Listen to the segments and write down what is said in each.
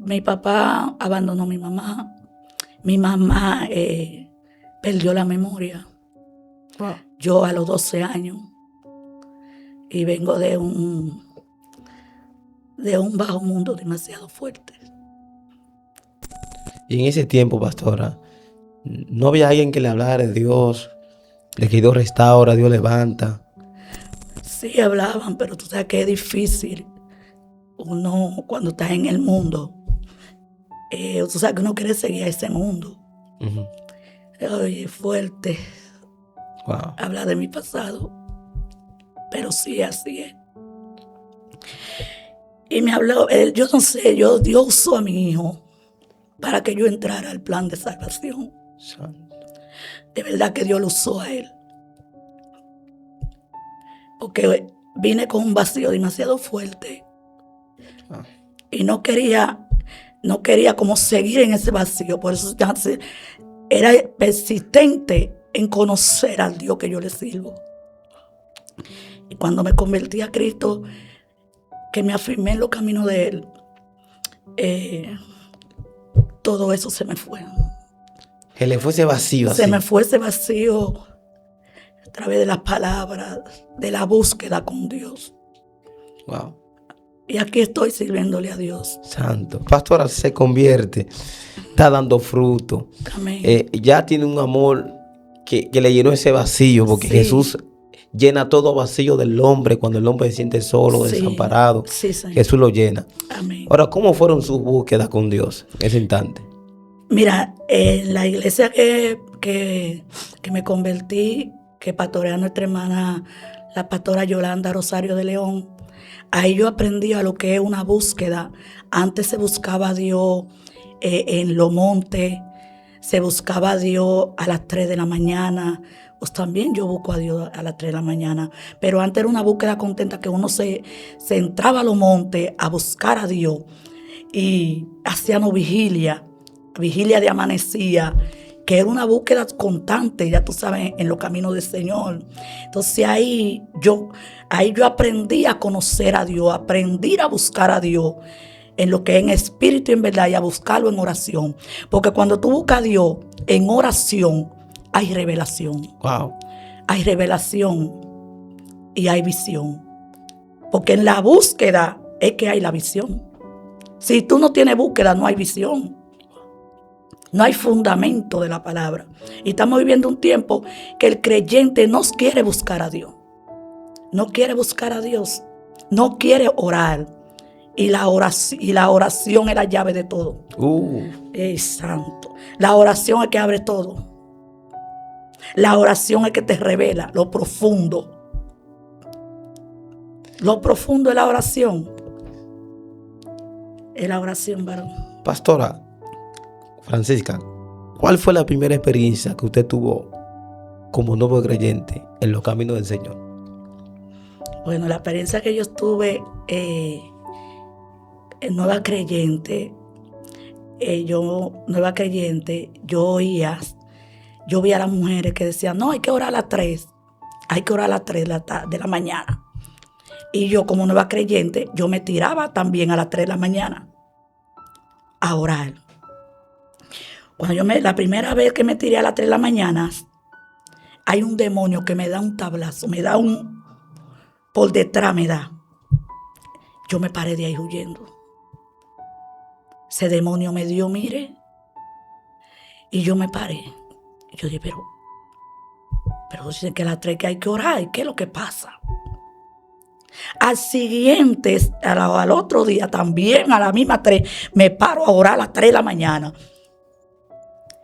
Mi papá abandonó a mi mamá. Mi mamá perdió la memoria. Wow. Yo a los 12 años. Y vengo de un bajo mundo demasiado fuerte. Y en ese tiempo, pastora, ¿no había alguien que le hablara de Dios, de que Dios restaura, Dios levanta? Sí hablaban, pero tú sabes que es difícil. Uno, cuando está en el mundo, tú sabes que uno quiere seguir a ese mundo. Oye, fuerte. Wow. Habla de mi pasado. Pero sí, así es. Y me habló, yo no sé, Dios usó a mi hijo para que yo entrara al plan de salvación. Santo. De verdad que Dios lo usó a él. Porque vine con un vacío demasiado fuerte. Ah. Y no quería como seguir en ese vacío. Por eso era persistente en conocer al Dios que yo le sirvo. Y cuando me convertí a Cristo, que me afirmé en los caminos de Él, todo eso se me fue. Que le fue ese vacío así. Se me fue ese vacío a través de las palabras, de la búsqueda con Dios. Wow. Y aquí estoy sirviéndole a Dios. Santo. Pastora, se convierte, está dando fruto. Amén. Ya tiene un amor que le llenó ese vacío, porque Sí. Jesús llena todo vacío del hombre cuando el hombre se siente solo, Sí. desamparado. Sí, Señor. Jesús lo llena. Amén. Ahora, ¿cómo fueron sus búsquedas con Dios en ese instante? Mira, en la iglesia que me convertí, que pastorea nuestra hermana, la pastora Yolanda Rosario de León, ahí yo aprendí a lo que es una búsqueda. Antes se buscaba a Dios en los montes, se buscaba a Dios a las 3 de la mañana. Pues también yo busco a Dios a las 3 de la mañana. Pero antes era una búsqueda contenta que uno se entraba a los montes a buscar a Dios y hacíamos vigilia de amanecía, que era una búsqueda constante, ya tú sabes, en los caminos del Señor. Entonces ahí yo aprendí a conocer a Dios, aprendí a buscar a Dios en lo que es en espíritu y en verdad, y a buscarlo en oración. Porque cuando tú buscas a Dios en oración, hay revelación. Wow. Hay revelación y hay visión. Porque en la búsqueda es que hay la visión. Si tú no tienes búsqueda, no hay visión. No hay fundamento de la palabra. Y estamos viviendo un tiempo que el creyente no quiere buscar a Dios. No quiere buscar a Dios. No quiere orar. Y la oración es la llave de todo. Santo. La oración es que abre todo. La oración es que te revela lo profundo. Lo profundo es la oración. Es la oración, varón. Pastora Francisca, ¿cuál fue la primera experiencia que usted tuvo como nuevo creyente en los caminos del Señor? Bueno, la experiencia que yo tuve nueva creyente, yo vi a las mujeres que decían, no, hay que orar a las 3, hay que orar a las 3 de la mañana. Y yo como nueva creyente, yo me tiraba también a las 3 de la mañana a orar. Cuando la primera vez que me tiré a las 3 de la mañana, hay un demonio que me da un tablazo, por detrás me da. Yo me paré de ahí huyendo. Ese demonio me dio, mire, y yo me paré. Y yo dije, pero dicen que a las 3 que hay que orar, ¿y qué es lo que pasa? Al otro día también, a la misma 3, me paro a orar a las 3 de la mañana.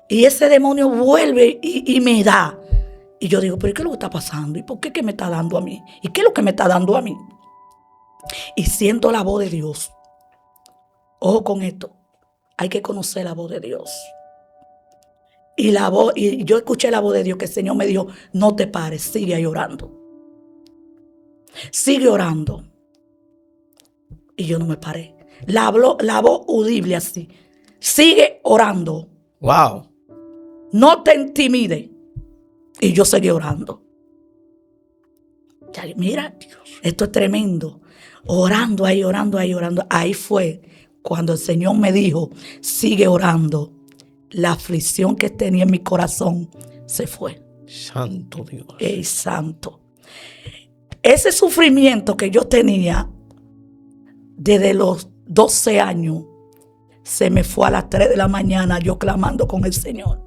Y ese demonio vuelve y me da. Y yo digo, ¿pero qué es lo que está pasando? ¿Y por qué me está dando a mí? ¿Y qué es lo que me está dando a mí? Y siento la voz de Dios. Ojo con esto. Hay que conocer la voz de Dios. Y yo escuché la voz de Dios que el Señor me dijo, no te pares, sigue ahí orando. Sigue orando. Y yo no me paré. La voz audible así. Sigue orando. Wow. No te intimides. Y yo seguí orando. Mira, esto es tremendo. Orando ahí. Ahí fue cuando el Señor me dijo, sigue orando, la aflicción que tenía en mi corazón se fue. Santo Dios. ¡Ey, santo! Ese sufrimiento que yo tenía desde los 12 años se me fue a las 3 de la mañana yo clamando con el Señor.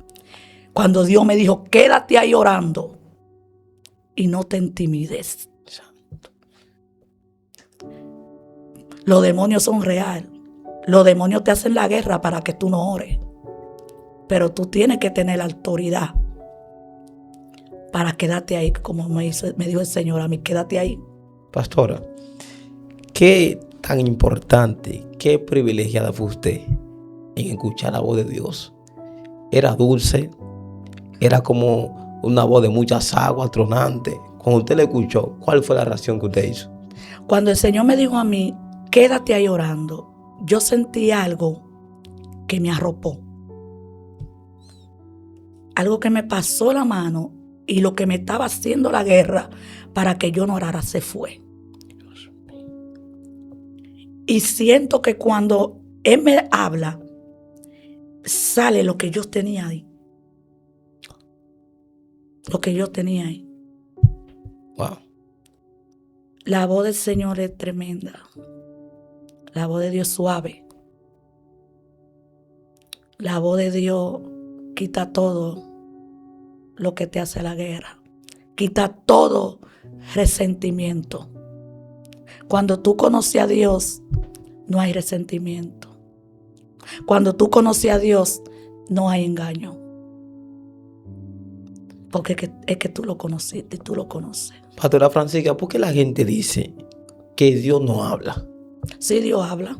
Cuando Dios me dijo, quédate ahí orando y no te intimides. Santo. Los demonios son reales. Los demonios te hacen la guerra para que tú no ores. Pero tú tienes que tener la autoridad para quedarte ahí, como me dijo el Señor a mí, quédate ahí. Pastora, qué tan importante, qué privilegiada fue usted en escuchar la voz de Dios. Era dulce, era como una voz de muchas aguas tronante. Cuando usted la escuchó, ¿cuál fue la reacción que usted hizo? Cuando el Señor me dijo a mí, quédate ahí orando, yo sentí algo que me arropó. Algo que me pasó la mano y lo que me estaba haciendo la guerra para que yo no orara se fue. Y siento que cuando Él me habla, sale lo que yo tenía ahí. Lo que yo tenía ahí. Wow. La voz del Señor es tremenda. La voz de Dios es suave. La voz de Dios quita todo lo que te hace la guerra. Quita todo resentimiento. Cuando tú conoces a Dios, no hay resentimiento. Cuando tú conoces a Dios, no hay engaño. Porque es que tú lo conociste y tú lo conoces. Pastora Francisca, ¿por qué la gente dice que Dios no habla? Sí, Dios habla.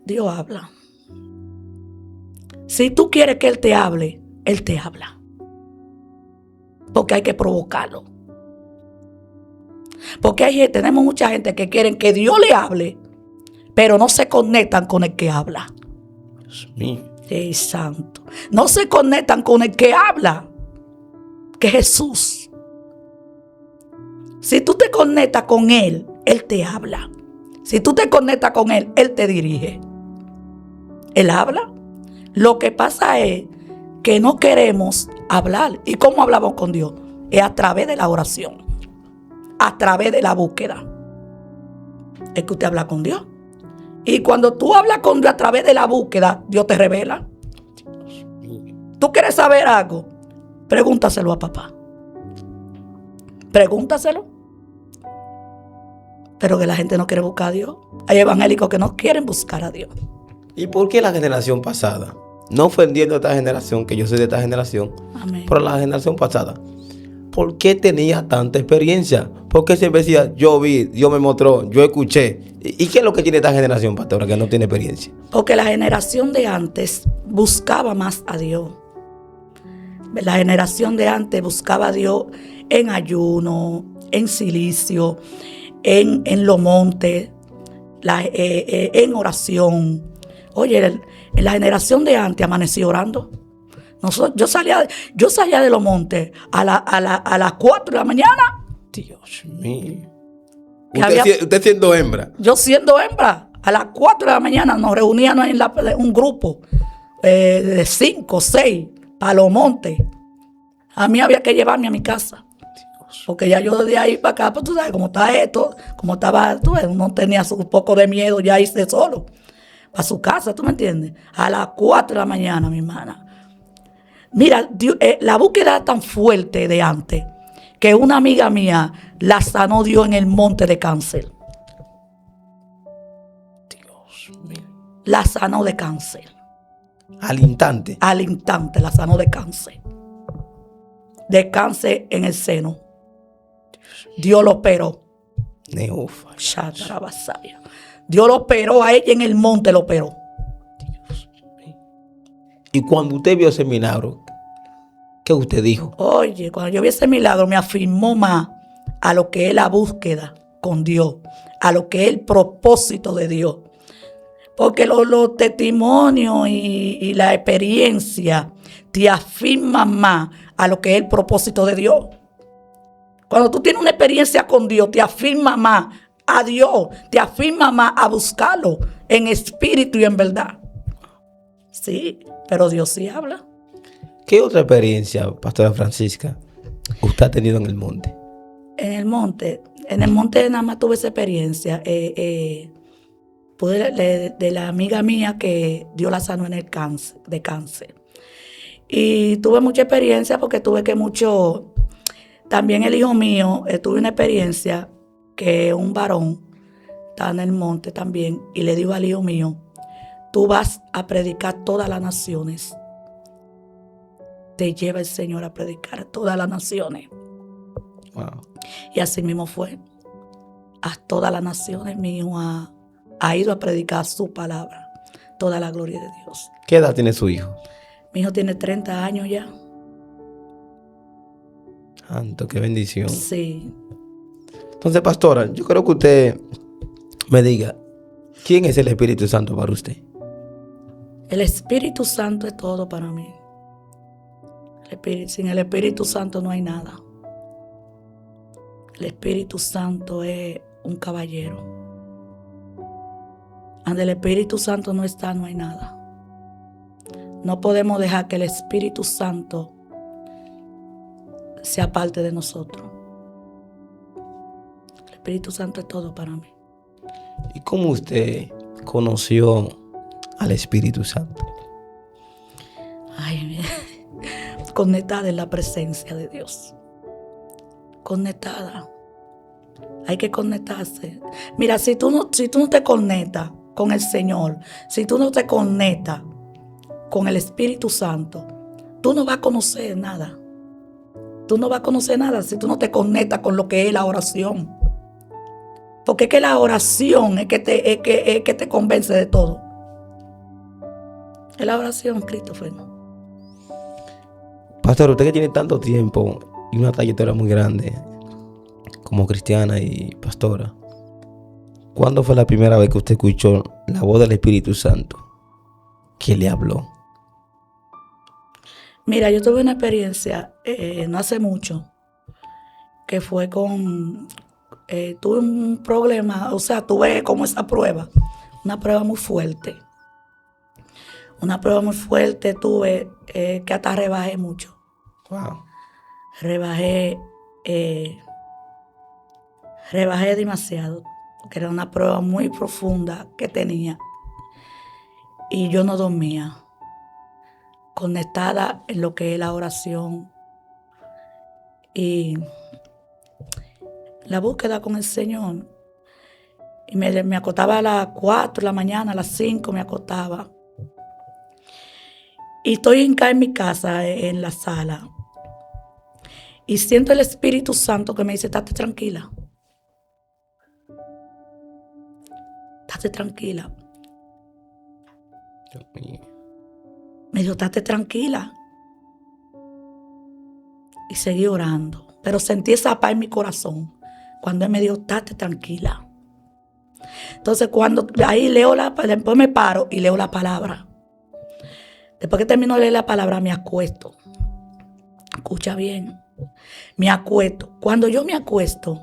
Dios habla. Si tú quieres que Él te hable, Él te habla. Porque hay que provocarlo. Porque tenemos mucha gente que quieren que Dios le hable, pero no se conectan con el que habla. Dios mío. ¡Ey, santo! No se conectan con el que habla, que es Jesús. Si tú te conectas con Él, Él te habla. Si tú te conectas con Él, Él te dirige. Él habla. Lo que pasa es que no queremos hablar. ¿Y cómo hablamos con Dios? Es a través de la oración, a través de la búsqueda. Es que usted habla con Dios. Y cuando tú hablas con Dios a través de la búsqueda, Dios te revela. ¿Tú quieres saber algo? Pregúntaselo a papá. Pregúntaselo. Pero que la gente no quiere buscar a Dios. Hay evangélicos que no quieren buscar a Dios. ¿Y por qué la generación pasada? No ofendiendo a esta generación, que yo soy de esta generación, Amén. pero la generación pasada, ¿por qué tenía tanta experiencia? Porque siempre decía, yo vi, Dios me mostró, yo escuché. ¿Y qué es lo que tiene esta generación, pastora, que no tiene experiencia? Porque la generación de antes buscaba más a Dios. La generación de antes buscaba a Dios en ayuno, en silicio, en los montes, en oración. Oye, en la generación de antes amanecí orando. Yo salía de los montes a las 4 de la mañana. Dios mío. Que Usted siendo hembra. Yo siendo hembra, a las 4 de la mañana nos reuníamos en un grupo de 5 o 6 para los montes. A mí había que llevarme a mi casa. Porque ya yo de ahí para acá, pues tú sabes cómo está esto, cómo estaba, tú ves, uno tenía un poco de miedo ya irse solo para su casa, ¿tú me entiendes? A las 4 de la mañana, mi hermana. Mira, la búsqueda era tan fuerte de antes que una amiga mía la sanó Dios en el monte de cáncer. Dios mío. La sanó de cáncer. Al instante. Al instante la sanó de cáncer. De cáncer en el seno. Dios lo operó. Neofa. Dios lo operó a ella en el monte, lo operó. Y cuando usted vio ese milagro, ¿qué usted dijo? Oye, cuando yo vi ese milagro me afirmó más a lo que es la búsqueda con Dios, a lo que es el propósito de Dios. Porque los testimonios y la experiencia te afirman más a lo que es el propósito de Dios. Cuando tú tienes una experiencia con Dios, te afirma más a Dios, te afirma más a buscarlo en espíritu y en verdad. Sí, pero Dios sí habla. ¿Qué otra experiencia, Pastora Francisca, usted ha tenido en el monte? En el monte nada más tuve esa experiencia. Pude de la amiga mía que Dios la sanó de cáncer. Y tuve mucha experiencia porque también el hijo mío, tuve una experiencia que un varón estaba en el monte también y le dijo al hijo mío, tú vas a predicar todas las naciones. Te lleva el Señor a predicar a todas las naciones. Wow. Y así mismo fue. A todas las naciones mi hijo ha ido a predicar su palabra. Toda la gloria de Dios. ¿Qué edad tiene su hijo? Mi hijo tiene 30 años ya. Santo, qué bendición. Sí. Entonces, pastora, yo creo que usted me diga, ¿quién es el Espíritu Santo para usted? El Espíritu Santo es todo para mí. Sin el Espíritu Santo no hay nada. El Espíritu Santo es un caballero. Donde el Espíritu Santo no está, no hay nada. No podemos dejar que el Espíritu Santo sea parte de nosotros. El Espíritu Santo es todo para mí. ¿Y cómo usted conoció al Espíritu Santo? Ay, conectada en la presencia de Dios. Conectada. Hay que conectarse. Mira, si tú no te conectas con el Señor, si tú no te conectas con el Espíritu Santo, tú no vas a conocer nada. Tú no vas a conocer nada si tú no te conectas con lo que es la oración. Porque es que la oración es que te convence de todo. Es la oración, Christopher. Pastor, usted que tiene tanto tiempo y una trayectoria muy grande como cristiana y pastora, ¿cuándo fue la primera vez que usted escuchó la voz del Espíritu Santo que le habló? Mira, yo tuve una experiencia no hace mucho que fue tuve un problema, o sea, tuve como esa prueba, una prueba muy fuerte. Una prueba muy fuerte tuve que hasta rebajé mucho. Wow. Rebajé demasiado, porque era una prueba muy profunda que tenía. Y yo no dormía, conectada en lo que es la oración y la búsqueda con el Señor. Y me acostaba a las 4 de la mañana, a las 5 me acostaba. Y estoy en mi casa, en la sala. Y siento el Espíritu Santo que me dice, estate tranquila. Estate tranquila. Dios mío. Me dijo, estate tranquila. Y seguí orando. Pero sentí esa paz en mi corazón. Cuando él me dijo, estate tranquila. Entonces cuando ahí después me paro y leo la palabra. Después que termino de leer la palabra me acuesto. Escucha bien. Me acuesto. Cuando yo me acuesto,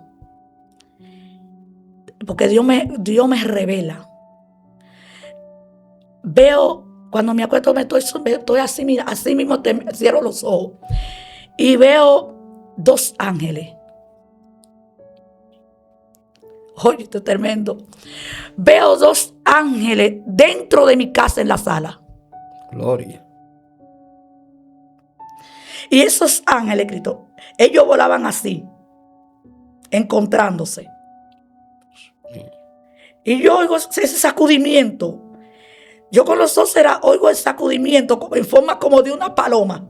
porque Dios me revela. Veo, cuando me acuesto estoy así, mira, así mismo cierro los ojos. Y veo 2 ángeles. Oye, esto es tremendo. Veo 2 ángeles dentro de mi casa en la sala. Gloria. Y esos ángeles, Cristo, ellos volaban así, encontrándose. Y yo oigo ese sacudimiento. Yo con los ojos oigo el sacudimiento en forma como de una paloma.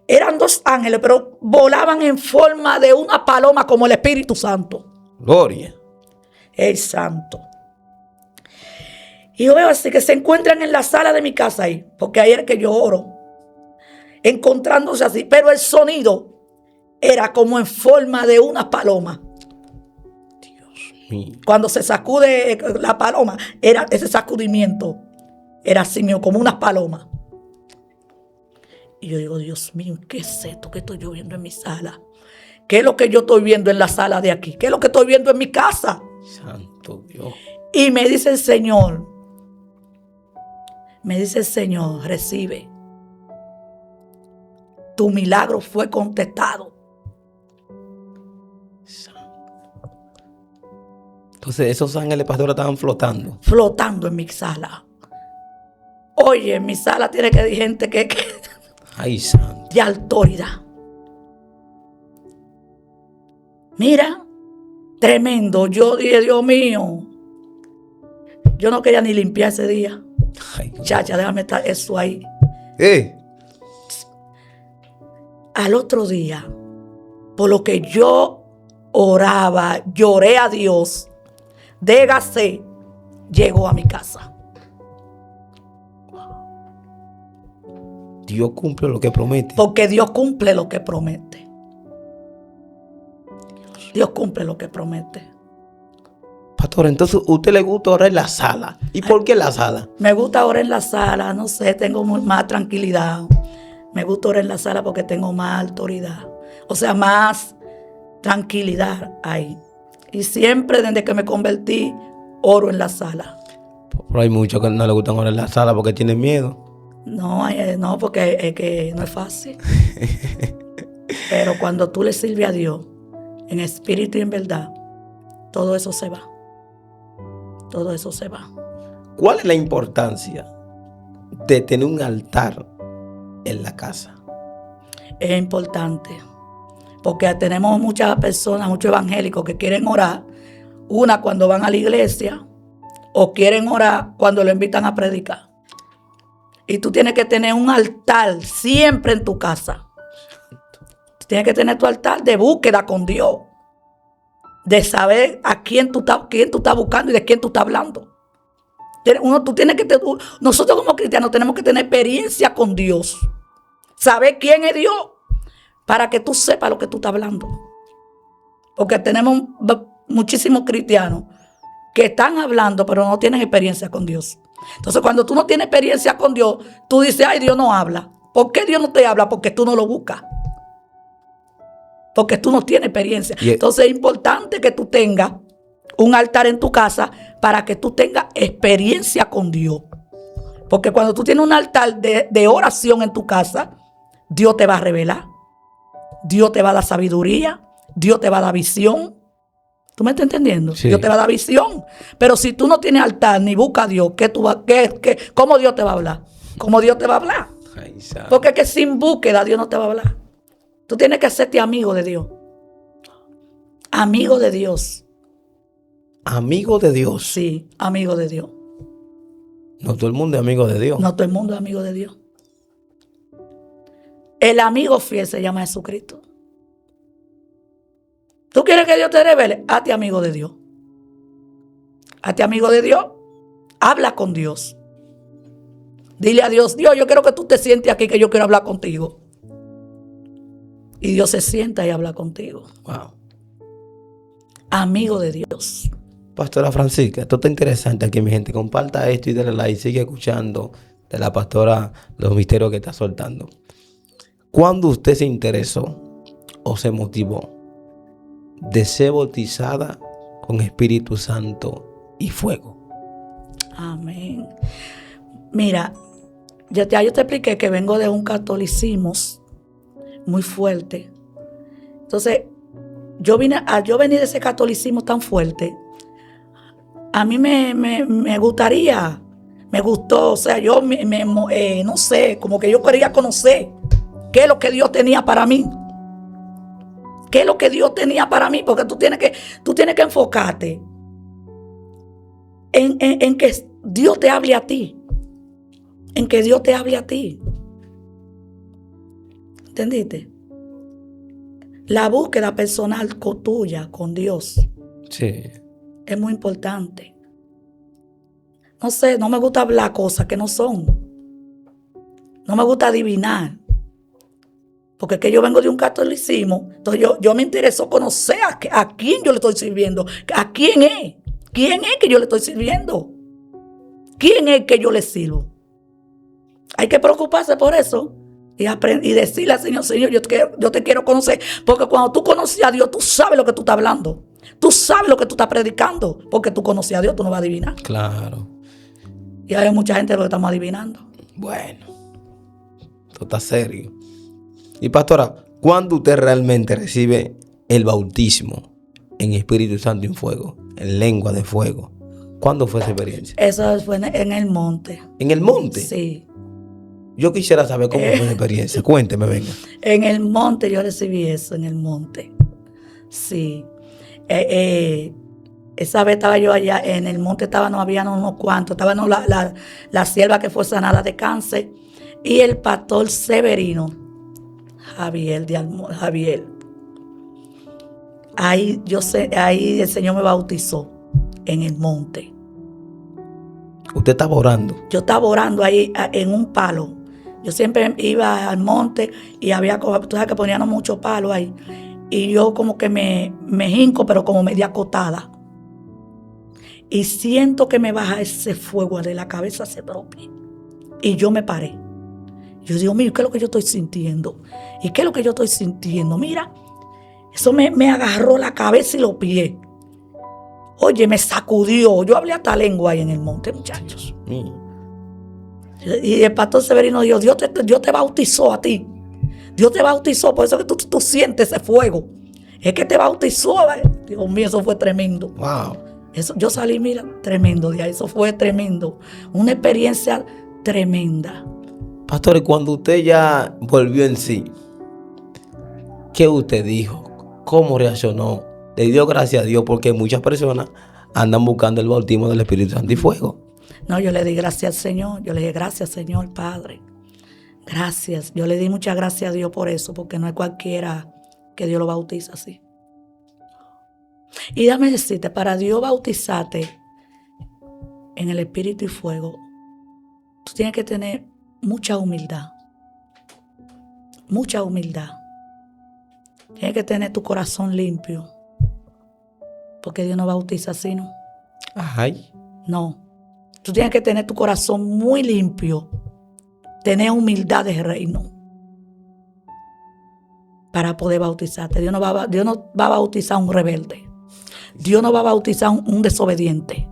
Eran 2 ángeles, pero volaban en forma de una paloma como el Espíritu Santo. Gloria. El Santo. Y yo veo así que se encuentran en la sala de mi casa ahí, porque ahí es que yo oro. Encontrándose así, pero el sonido era como en forma de una paloma. Dios mío. Cuando se sacude la paloma, era ese sacudimiento, era así mío, como una paloma. Y yo digo, Dios mío, ¿qué es esto que estoy yo viendo en mi sala? ¿Qué es lo que yo estoy viendo en la sala de aquí? ¿Qué es lo que estoy viendo en mi casa? Santo Dios. Y me dice el Señor, recibe. Tu milagro fue contestado. Entonces esos ángeles, pastora, estaban flotando. Flotando en mi sala. Oye, en mi sala tiene que haber gente que Ay, santo. de autoridad. Mira, tremendo. Yo dije, Dios mío, yo no quería ni limpiar ese día. Ay. Chacha, déjame estar eso ahí. Al otro día, por lo que yo oraba, lloré a Dios, Dégase llegó a mi casa. Dios cumple lo que promete. Porque Dios cumple lo que promete. Dios cumple lo que promete. Pastor, entonces a usted le gusta orar en la sala. ¿Y por qué en la sala? Me gusta orar en la sala, no sé, tengo más tranquilidad. Me gusta orar en la sala porque tengo más autoridad. O sea, más tranquilidad ahí. Y siempre desde que me convertí, oro en la sala. Pero hay muchos que no le gustan orar en la sala porque tienen miedo. No, porque es que no es fácil. Pero cuando tú le sirves a Dios, en espíritu y en verdad, todo eso se va. Todo eso se va. ¿Cuál es la importancia de tener un altar en la casa? Es importante. Porque tenemos muchas personas, muchos evangélicos que quieren orar. Una cuando van a la iglesia o quieren orar cuando lo invitan a predicar. Y tú tienes que tener un altar siempre en tu casa. Tienes que tener tu altar de búsqueda con Dios. De saber a quién tú estás buscando y de quién tú estás hablando. Nosotros como cristianos tenemos que tener experiencia con Dios. Saber quién es Dios para que tú sepas lo que tú estás hablando. Porque tenemos muchísimos cristianos que están hablando pero no tienen experiencia con Dios. Entonces cuando tú no tienes experiencia con Dios, tú dices, ay, Dios no habla. ¿Por qué Dios no te habla? Porque tú no lo buscas. Porque tú no tienes experiencia. Entonces es importante que tú tengas un altar en tu casa para que tú tengas experiencia con Dios. Porque cuando tú tienes un altar de oración en tu casa, Dios te va a revelar. Dios te va a dar sabiduría. Dios te va a dar visión. ¿Tú me estás entendiendo? Sí. Dios te va a dar visión. Pero si tú no tienes altar ni buscas a Dios, ¿cómo Dios te va a hablar? ¿Cómo Dios te va a hablar? Ay, porque es que sin búsqueda Dios no te va a hablar. Tú tienes que hacerte amigo de Dios. Amigo de Dios. ¿Amigo de Dios? Sí, amigo de Dios. No todo el mundo es amigo de Dios. No todo el mundo es amigo de Dios. El amigo fiel se llama Jesucristo. ¿Tú quieres que Dios te revele? Hazte amigo de Dios. Hazte amigo de Dios. Habla con Dios. Dile a Dios, Dios, yo quiero que tú te sientes aquí, que yo quiero hablar contigo. Y Dios se sienta y habla contigo. Wow. Amigo de Dios. Pastora Francisca, esto está interesante aquí, mi gente. Comparta esto y dale like. Sigue escuchando de la pastora los misterios que está soltando. ¿Cuándo usted se interesó o se motivó de ser bautizada con Espíritu Santo y fuego? Amén. Mira, yo te expliqué que vengo de un catolicismo muy fuerte. Entonces, yo venir de ese catolicismo tan fuerte. A mí me gustaría, me gustó, o sea, yo no sé, como que yo quería conocer qué es lo que Dios tenía para mí. ¿Qué es lo que Dios tenía para mí? Porque tú tienes que enfocarte en que Dios te hable a ti. En que Dios te hable a ti. ¿Entendiste? La búsqueda personal tuya con Dios. Sí. Es muy importante. No sé, no me gusta hablar cosas que no son. No me gusta adivinar. Porque es que yo vengo de un catolicismo. Entonces yo me interesó conocer a quién yo le estoy sirviendo. ¿A quién es? ¿Quién es que yo le estoy sirviendo? ¿Quién es que yo le sirvo? Hay que preocuparse por eso. Y decirle al Señor, Señor, yo te quiero conocer. Porque cuando tú conoces a Dios, tú sabes lo que tú estás hablando. Tú sabes lo que tú estás predicando. Porque tú conoces a Dios, tú no vas a adivinar. Claro. Y hay mucha gente que lo estamos adivinando. Bueno, esto está serio. Y pastora, ¿cuándo usted realmente recibe el bautismo en Espíritu Santo y en fuego? En lengua de fuego. ¿Cuándo fue esa experiencia? Eso fue en el monte. ¿En el monte? Sí. Yo quisiera saber cómo fue esa experiencia. Cuénteme, venga. En el monte yo recibí eso, en el monte. Sí. Esa vez estaba yo allá, en el monte no había unos cuantos, estaba la sierva que fue sanada de cáncer y el pastor Severino, Javier. Ahí el Señor me bautizó en el monte. Usted estaba orando. Yo estaba orando ahí en un palo. Yo siempre iba al monte y tú sabes que ponían muchos palos ahí. Y yo como que me hinco, pero como media acotada. Y siento que me baja ese fuego de la cabeza, se propia. Y yo me paré. Yo digo, mira, ¿qué es lo que yo estoy sintiendo? ¿Y qué es lo que yo estoy sintiendo? Mira, eso me agarró la cabeza y los pies. Oye, me sacudió. Yo hablé hasta lengua ahí en el monte, muchachos. Y el pastor Severino dijo, Dios te bautizó a ti. Dios te bautizó, por eso que tú sientes ese fuego. Es que te bautizó. Dios mío, eso fue tremendo. Wow. Yo salí, mira, tremendo de ahí. Eso fue tremendo. Una experiencia tremenda. Pastor, y cuando usted ya volvió en sí, ¿qué usted dijo? ¿Cómo reaccionó? Le dio gracias a Dios porque muchas personas andan buscando el bautismo del Espíritu Santo y fuego. No, yo le di gracias al Señor. Yo le dije, gracias, Señor, Padre. Gracias. Yo le di muchas gracias a Dios por eso, porque no es cualquiera que Dios lo bautiza así. Y déjame decirte, para Dios bautizarte en el Espíritu y fuego, tú tienes que tener mucha humildad. Mucha humildad. Tienes que tener tu corazón limpio. Porque Dios no bautiza así, ¿no? Ay. No. Tú tienes que tener tu corazón muy limpio. Tener humildad de reino. Para poder bautizarte. Dios no va a bautizar a un rebelde. Dios no va a bautizar a un desobediente.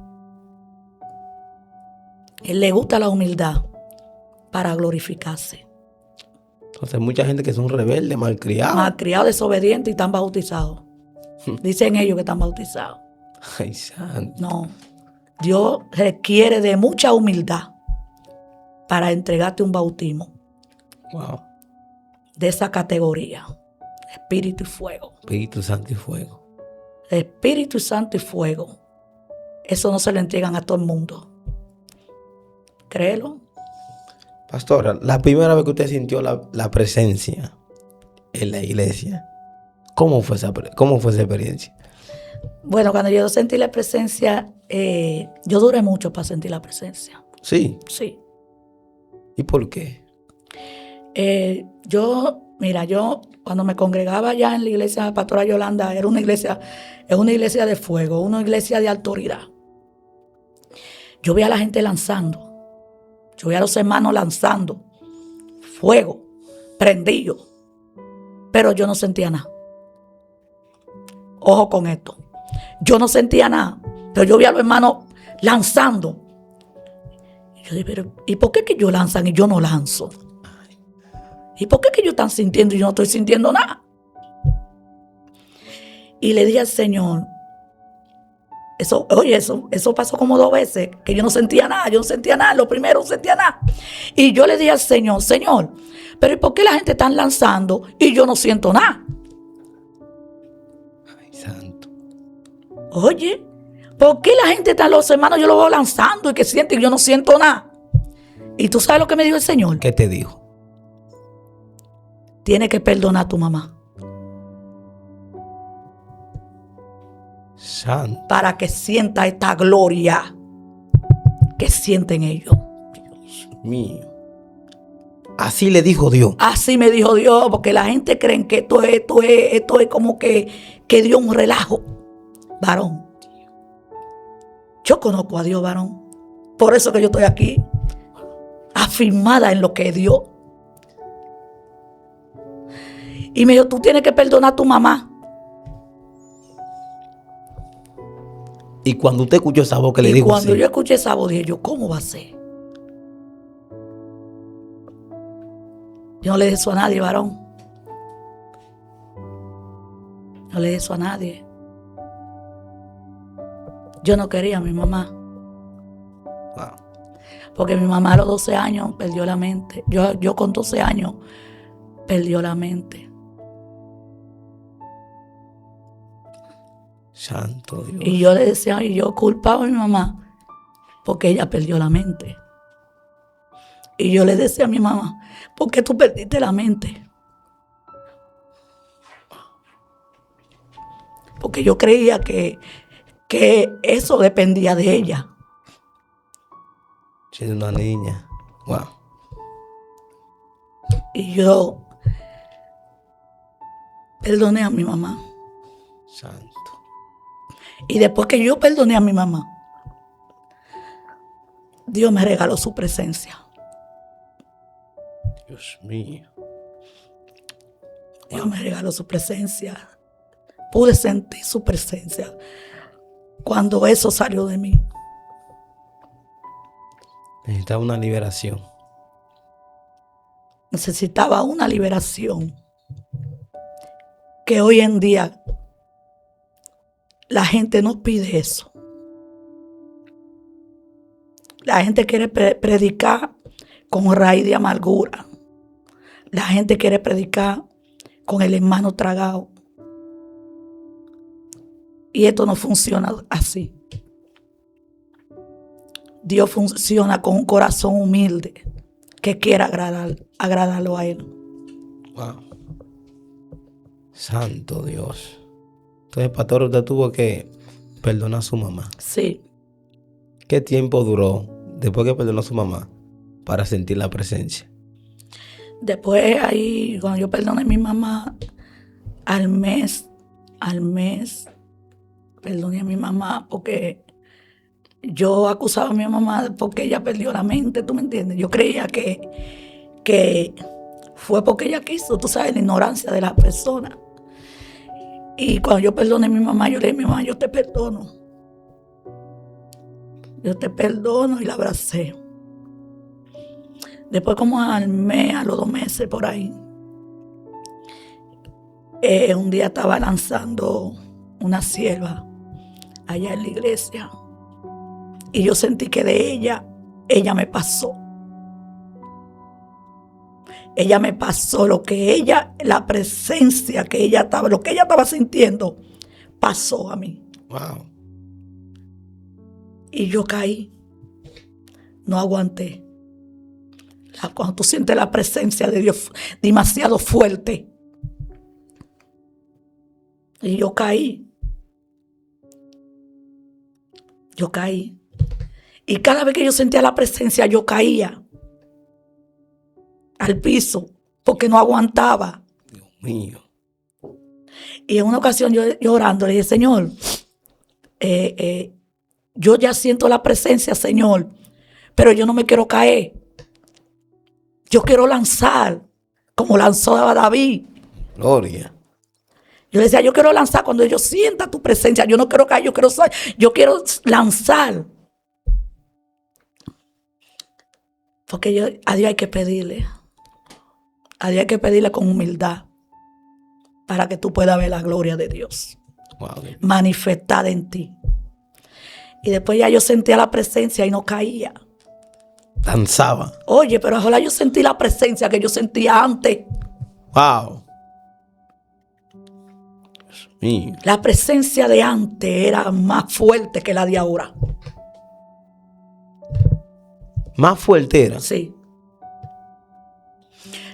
Él le gusta la humildad para glorificarse. Entonces mucha gente que son rebeldes, malcriados. Malcriados, desobedientes y están bautizados. Dicen ellos que están bautizados. Ay, santo. No. Dios requiere de mucha humildad para entregarte un bautismo. Wow. De esa categoría. Espíritu y fuego. Espíritu Santo y fuego. Espíritu Santo y fuego. Eso no se lo entregan a todo el mundo. Créelo. Pastora, la primera vez que usted sintió la presencia en la iglesia, ¿cómo fue esa experiencia? Bueno, cuando yo sentí la presencia, yo duré mucho para sentir la presencia. Sí. Sí. ¿Y por qué? Yo cuando me congregaba ya en la iglesia de la pastora Yolanda, es una iglesia de fuego, una iglesia de autoridad. Yo veía a la gente lanzando. Yo veía a los hermanos lanzando fuego, prendido. Pero yo no sentía nada. Ojo con esto. Yo no sentía nada, pero yo veía a los hermanos lanzando. Y yo dije, pero ¿y por qué que ellos lanzan y yo no lanzo? ¿Y por qué que ellos están sintiendo y yo no estoy sintiendo nada? Y le dije al Señor, eso pasó como 2 veces, que yo no sentía nada, lo primero no sentía nada. Y yo le dije al Señor, pero ¿y por qué la gente está lanzando y yo no siento nada? Ay, santo. Oye, ¿por qué la gente está, los hermanos, yo los veo lanzando y que sienten y yo no siento nada? Y tú sabes lo que me dijo el Señor. ¿Qué te dijo? Tienes que perdonar a tu mamá. Santo. Para que sienta esta gloria que sienten ellos. Dios mío. Así le dijo Dios. Así me dijo Dios, porque la gente cree que esto es como que Dios un relajo. Varón, yo conozco a Dios, varón. Por eso que yo estoy aquí, afirmada en lo que es Dios. Y me dijo, tú tienes que perdonar a tu mamá. Y cuando usted escuchó esa voz que le Y dijo cuando así, yo escuché esa voz, dije yo, ¿cómo va a ser? Yo no le dije eso a nadie, varón. No le dije eso a nadie. Yo no quería a mi mamá. wow, Porque mi mamá a los 12 años perdió la mente. Yo con 12 años perdió la mente. santo Dios. Y yo le decía, y yo culpaba a mi mamá porque ella perdió la mente. Y yo le decía a mi mamá, ¿por qué tú perdiste la mente? Porque yo creía que eso dependía de ella. Siendo una niña, wow, Y yo perdoné a mi mamá. santo. Y después que yo perdoné a mi mamá, Dios me regaló su presencia. Dios mío. Dios me regaló su presencia. Pude sentir su presencia cuando eso salió de mí. Necesitaba una liberación. Necesitaba una liberación que hoy en día la gente no pide eso. La gente quiere predicar con raíz de amargura. La gente quiere predicar con el hermano tragado. Y esto no funciona así. Dios funciona con un corazón humilde que quiera agradarlo a Él. Wow. Santo Dios. Entonces, pastor, usted tuvo que perdonar a su mamá. Sí. ¿Qué tiempo duró después que perdonó a su mamá para sentir la presencia? Después ahí, cuando yo perdoné a mi mamá, al mes, perdoné a mi mamá porque yo acusaba a mi mamá porque ella perdió la mente, ¿tú me entiendes? Yo creía que fue porque ella quiso, tú sabes, la ignorancia de la persona. Y cuando yo perdoné a mi mamá, yo le dije a mi mamá, yo te perdono. Yo te perdono y la abracé. Después como al mes, a los 2 meses por ahí, un día estaba lanzando una sierva allá en la iglesia. Y yo sentí que de ella me pasó. Ella me pasó lo que la presencia que ella estaba, lo que ella estaba sintiendo, pasó a mí. Wow. Y yo caí. No aguanté. Cuando tú sientes la presencia de Dios demasiado fuerte. Y yo caí. Yo caí. Y cada vez que yo sentía la presencia, yo caía al piso porque no aguantaba. Dios mío. Y en una ocasión yo orando le dije, Señor, yo ya siento la presencia, Señor, pero yo no me quiero caer. Yo quiero lanzar como lanzó David. Gloria. Yo le decía, yo quiero lanzar cuando yo sienta tu presencia. Yo no quiero caer, yo quiero lanzar. Porque a Dios hay que pedirle. A Dios hay que pedirle con humildad para que tú puedas ver la gloria de Dios Wow. manifestada en ti. Y después ya yo sentía la presencia y no caía. Danzaba. Oye, pero ojalá yo sentí la presencia que yo sentía antes. Wow. Dios mío. La presencia de antes era más fuerte que la de ahora. Más fuerte era. Sí.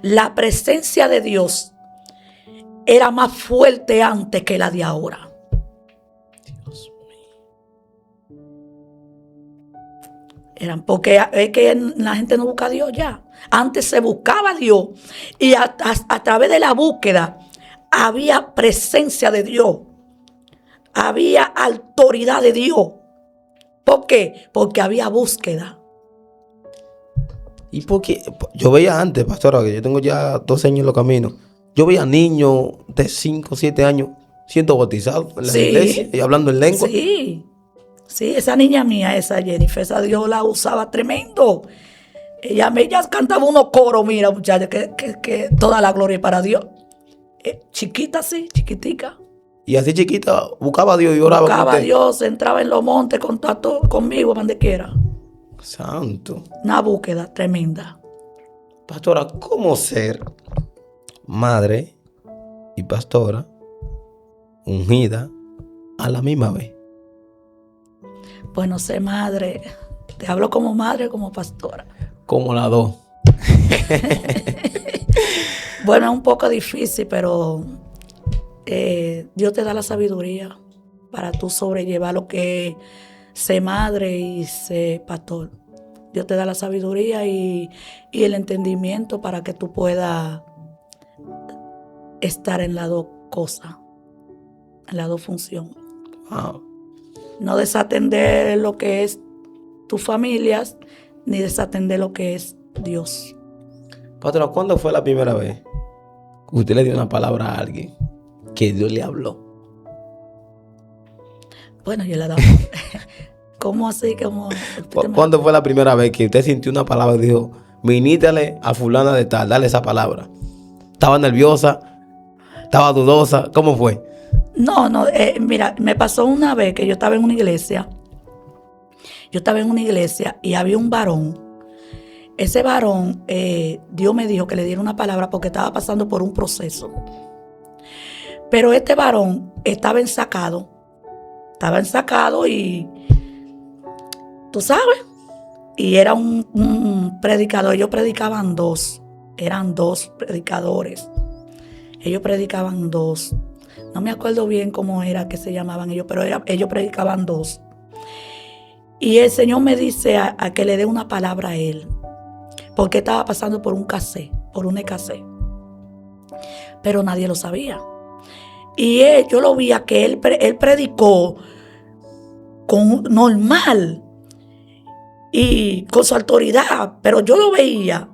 La presencia de Dios era más fuerte antes que la de ahora. Dios mío. Porque es que la gente no busca a Dios ya. Antes se buscaba a Dios y a través de la búsqueda había presencia de Dios. Había autoridad de Dios. ¿Por qué? Porque había búsqueda. Y porque yo veía antes, pastora, que yo tengo ya 12 años en los caminos, yo veía niños de 5 o 7 años siendo bautizados en la iglesia y hablando en lengua. Sí, esa niña mía, esa Jennifer, esa Dios la usaba tremendo. Ella cantaba unos coros, mira, muchachos, que toda la gloria es para Dios. Chiquita, sí, chiquitica. Y así chiquita, buscaba a Dios y oraba. Buscaba a Dios, entraba en los montes, contacto conmigo, donde quiera. Santo. Una búsqueda tremenda. Pastora, ¿cómo ser madre y pastora ungida a la misma vez? Bueno, ser madre, te hablo como madre o como pastora. Como las dos. Bueno, es un poco difícil, pero Dios te da la sabiduría para tú sobrellevar lo que es ser madre y ser pastor. Dios te da la sabiduría y el entendimiento para que tú puedas estar en las dos cosas, en las dos funciones. Wow. No desatender lo que es tus familias, ni desatender lo que es Dios. Pastora, ¿cuándo fue la primera vez que usted le dio una palabra a alguien que Dios le habló? Bueno, yo le daba. ¿Cómo así? ¿Cuándo fue la primera vez que usted sintió una palabra y dijo, minítale a fulana de tal, dale esa palabra? ¿Estaba nerviosa? ¿Estaba dudosa? ¿Cómo fue? No, mira, me pasó una vez que yo estaba en una iglesia. Y había un varón. Ese varón, Dios me dijo que le diera una palabra porque estaba pasando por un proceso. Pero este varón estaba ensacado y, tú sabes, y era un predicador. Ellos predicaban dos, eran dos predicadores. Ellos predicaban dos. No me acuerdo bien cómo era que se llamaban ellos, pero ellos predicaban dos. Y el Señor me dice a que le dé una palabra a él, porque estaba pasando por una escasez. Pero nadie lo sabía. Y yo lo vi que él predicó normal y con su autoridad, pero yo lo veía.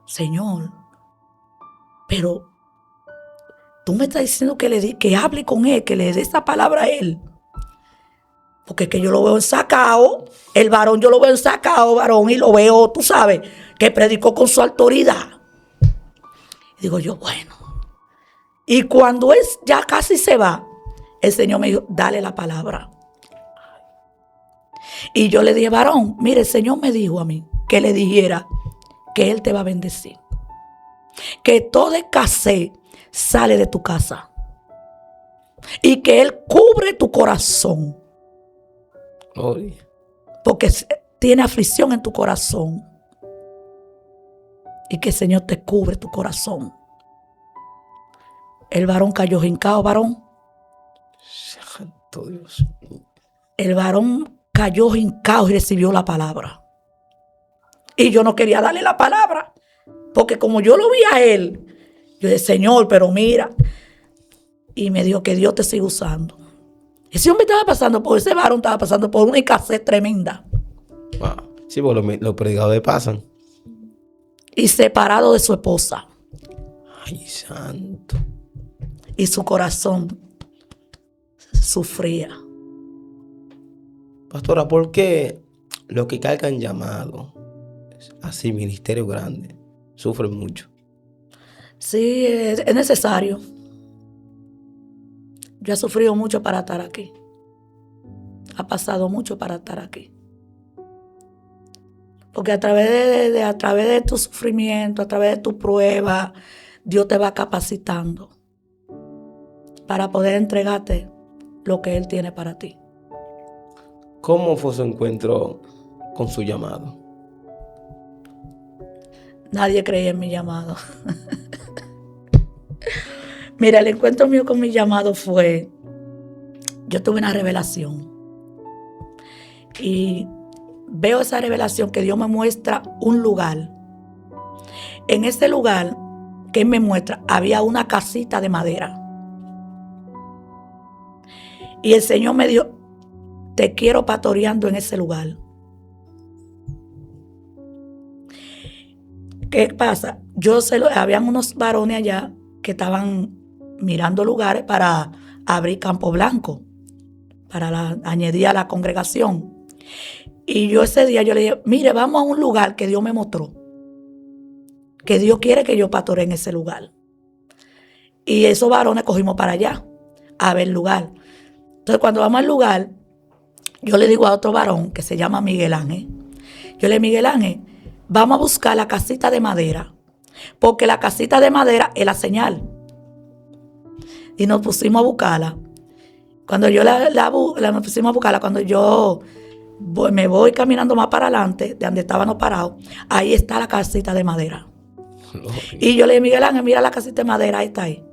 Señor, pero tú me estás diciendo que hable con él, que le dé esa palabra a él. Porque es que yo lo veo ensacado, el varón yo lo veo ensacado, varón, y lo veo, tú sabes, que predicó con su autoridad. Y digo yo, bueno. Y cuando él ya casi se va, el Señor me dijo, dale la palabra. Y yo le dije, varón, mire, el Señor me dijo a mí que le dijera que Él te va a bendecir. Que toda escasez sale de tu casa. Y que Él cubre tu corazón. Porque tiene aflicción en tu corazón. Y que el Señor te cubre tu corazón. El varón cayó hincado, varón. Santo Dios. El varón cayó hincado y recibió la palabra. Y yo no quería darle la palabra. Porque como yo lo vi a él, yo dije, Señor, pero mira. Y me dijo que Dios te sigue usando. Ese hombre ese varón estaba pasando por una escasez tremenda. Wow. Sí, porque los predicadores pasan. Y separado de su esposa. Ay, santo. Y su corazón sufría. Pastora, ¿por qué los que cargan llamado, así, ministerio grande, sufren mucho? Sí, es necesario. Yo he sufrido mucho para estar aquí. Ha pasado mucho para estar aquí. Porque a través de tu sufrimiento, a través de tu prueba, Dios te va capacitando para poder entregarte lo que Él tiene para ti. ¿Cómo fue su encuentro con su llamado? Nadie creía en mi llamado. Mira, el encuentro mío con mi llamado fue, yo tuve una revelación. Y veo esa revelación que Dios me muestra un lugar. En ese lugar que Él me muestra, había una casita de madera. Y el Señor me dijo, te quiero pastoreando en ese lugar. ¿Qué pasa? Habían unos varones allá que estaban mirando lugares para abrir Campo Blanco, para añadir a la congregación. Y yo ese día yo le dije, mire, vamos a un lugar que Dios me mostró, que Dios quiere que yo pastoree en ese lugar. Y esos varones cogimos para allá, a ver el lugar. Entonces cuando vamos al lugar, yo le digo a otro varón que se llama Miguel Ángel, yo le digo, Miguel Ángel, vamos a buscar la casita de madera, porque la casita de madera es la señal. Y nos pusimos a buscarla. Cuando yo nos pusimos a buscarla, cuando yo me voy caminando más para adelante, de donde estábamos parados, ahí está la casita de madera. Y yo le dije, Miguel Ángel, mira la casita de madera, ahí está ahí.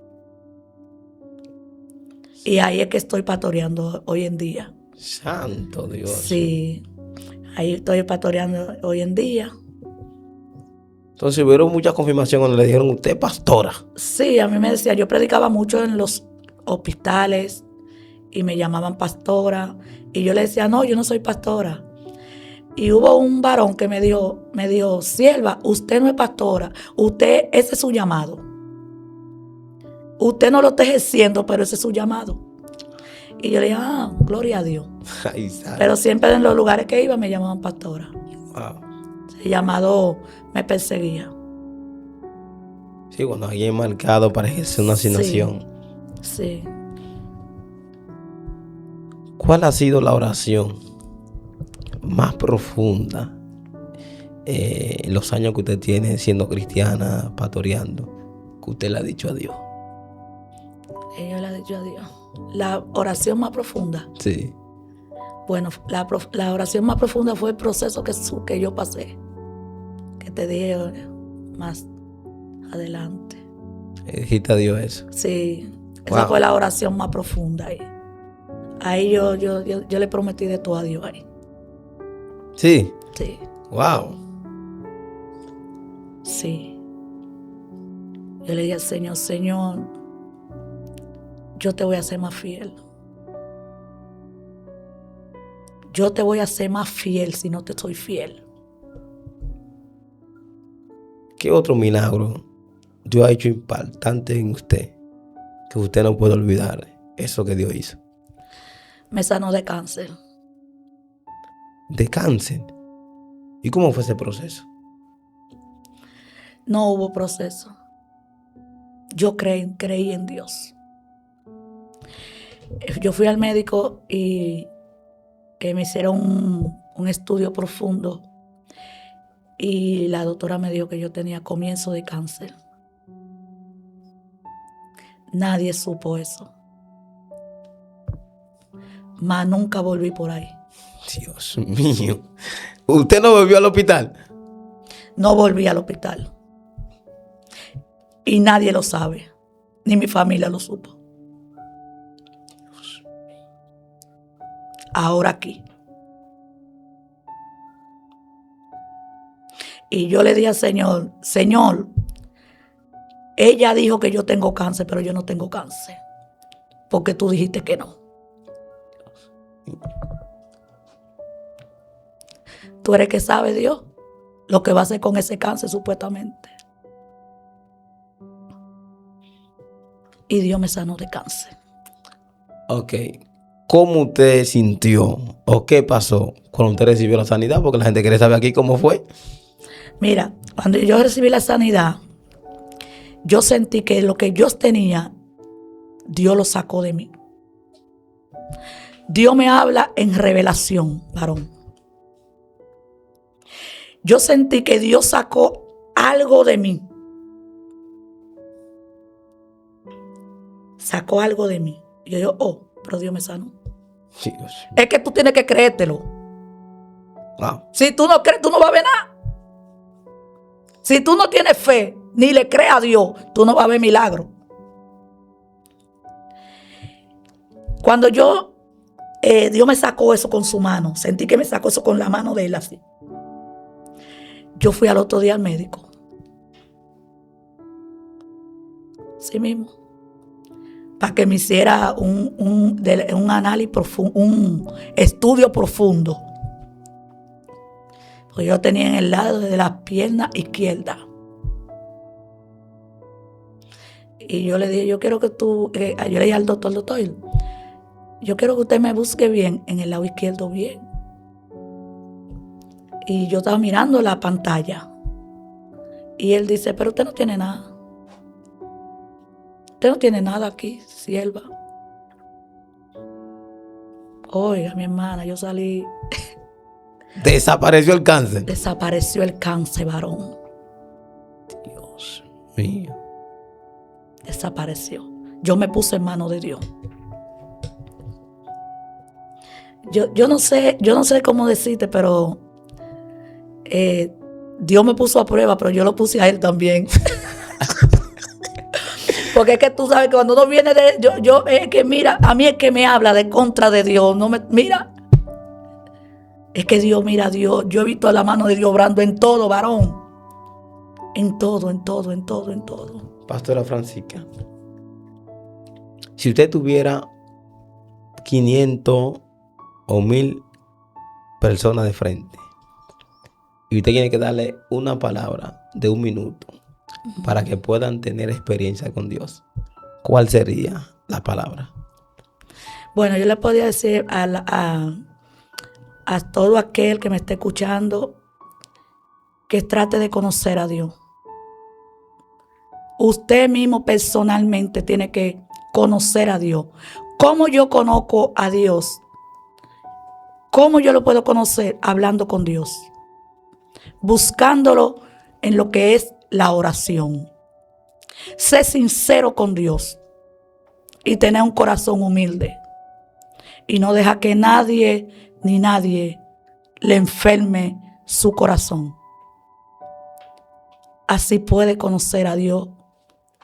Y ahí es que estoy pastoreando hoy en día. Santo Dios. Sí, ahí estoy pastoreando hoy en día. Entonces hubieron muchas confirmaciones cuando le dijeron, usted es pastora. Sí, a mí me decía, yo predicaba mucho en los hospitales y me llamaban pastora. Y yo le decía, no, yo no soy pastora. Y hubo un varón que me dijo, sierva, usted no es pastora, ese es su llamado. Usted no lo está ejerciendo, pero ese es su llamado. Y yo le dije, gloria a Dios. Pero siempre en los lugares que iba me llamaban pastora. Wow. El llamado me perseguía. Sí, cuando alguien es marcado para ejercer una asignación. Sí. ¿Cuál ha sido la oración más profunda en los años que usted tiene siendo cristiana, pastoreando, que usted le ha dicho a Dios? Yo le he dicho a Dios. La oración más profunda. Sí. Bueno, la oración más profunda fue el proceso que yo pasé. Que te dije más adelante. ¿Dijiste a Dios eso? Sí. Esa fue la oración más profunda. Ahí yo le prometí de todo a Dios ahí. Sí. Sí. Wow. Sí. Yo le dije al Señor, Señor, yo te voy a hacer más fiel. Yo te voy a hacer más fiel si no te soy fiel. ¿Qué otro milagro Dios ha hecho impactante en usted que usted no puede olvidar eso que Dios hizo? Me sanó de cáncer. ¿De cáncer? ¿Y cómo fue ese proceso? No hubo proceso. Yo creí en Dios. Yo fui al médico y me hicieron un estudio profundo y la doctora me dijo que yo tenía comienzo de cáncer. Nadie supo eso. Mas nunca volví por ahí. Dios mío. ¿Usted no volvió al hospital? No volví al hospital. Y nadie lo sabe. Ni mi familia lo supo. Ahora aquí. Y yo le dije al Señor, Señor, ella dijo que yo tengo cáncer, pero yo no tengo cáncer. Porque tú dijiste que no. Tú eres que sabe, Dios, lo que va a hacer con ese cáncer supuestamente. Y Dios me sanó de cáncer. Ok. ¿Cómo usted sintió o qué pasó cuando usted recibió la sanidad? Porque la gente quiere saber aquí cómo fue. Mira, cuando yo recibí la sanidad, yo sentí que lo que yo tenía, Dios lo sacó de mí. Dios me habla en revelación, varón. Yo sentí que Dios sacó algo de mí. Sacó algo de mí. Y yo, pero Dios me sanó. Sí, Dios. Es que tú tienes que creértelo. Wow. Si tú no crees, tú no vas a ver nada. Si tú no tienes fe, ni le crees a Dios, tú no vas a ver milagro. Cuando Dios me sacó eso con su mano, sentí que me sacó eso con la mano de él así. Yo fui al otro día al médico. Sí mismo. Para que me hiciera un análisis profundo, un estudio profundo. Pues yo tenía en el lado de la pierna izquierda. Y yo le dije, yo quiero que tú, yo le dije al doctor, yo quiero que usted me busque bien, en el lado izquierdo bien. Y yo estaba mirando la pantalla. Y él dice, pero usted no tiene nada. Usted no tiene nada aquí, sierva. Oiga, mi hermana, yo salí. Desapareció el cáncer. Desapareció el cáncer, varón. Dios mío. Desapareció. Yo me puse en manos de Dios. Yo no sé cómo decirte, pero Dios me puso a prueba, pero yo lo puse a él también. Porque es que tú sabes que cuando uno viene de... Yo es que mira, a mí es que me habla de contra de Dios. No me, mira. Es que Dios, mira, Dios. Yo he visto la mano de Dios obrando en todo, varón. En todo, en todo, en todo, en todo. Pastora Francisca, si usted tuviera 500 o 1000 personas de frente y usted tiene que darle una palabra de 1 minuto para que puedan tener experiencia con Dios, ¿cuál sería la palabra? Bueno, yo le podría decir a todo aquel que me esté escuchando que trate de conocer a Dios. Usted mismo personalmente tiene que conocer a Dios. ¿Cómo yo conozco a Dios? ¿Cómo yo lo puedo conocer? Hablando con Dios. Buscándolo en lo que es la oración. Sé sincero con Dios y tener un corazón humilde. Y no deja que nadie ni nadie le enferme su corazón. Así puede conocer a Dios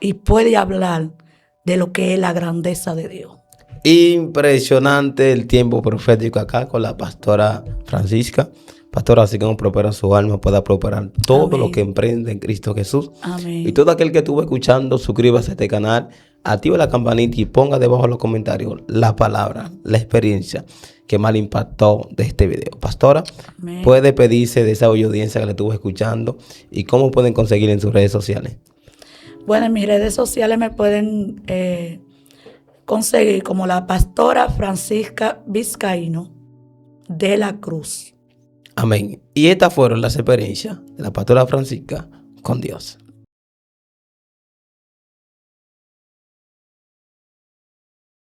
y puede hablar de lo que es la grandeza de Dios. Impresionante el tiempo profético acá con la pastora Francisca. Pastora, así como prospera su alma, pueda prosperar todo Amén. lo que emprende en Cristo Jesús. Amén. Y todo aquel que estuvo escuchando, suscríbase a este canal, active la campanita y ponga debajo en los comentarios la palabra, la experiencia que más le impactó de este video. Pastora, Amén. puede pedirse de esa audiencia que le estuvo escuchando y cómo pueden conseguir en sus redes sociales. Bueno, en mis redes sociales me pueden conseguir como la pastora Francisca Vizcaíno de la Cruz. Amén. Y estas fueron las experiencias de la pastora Francisca con Dios.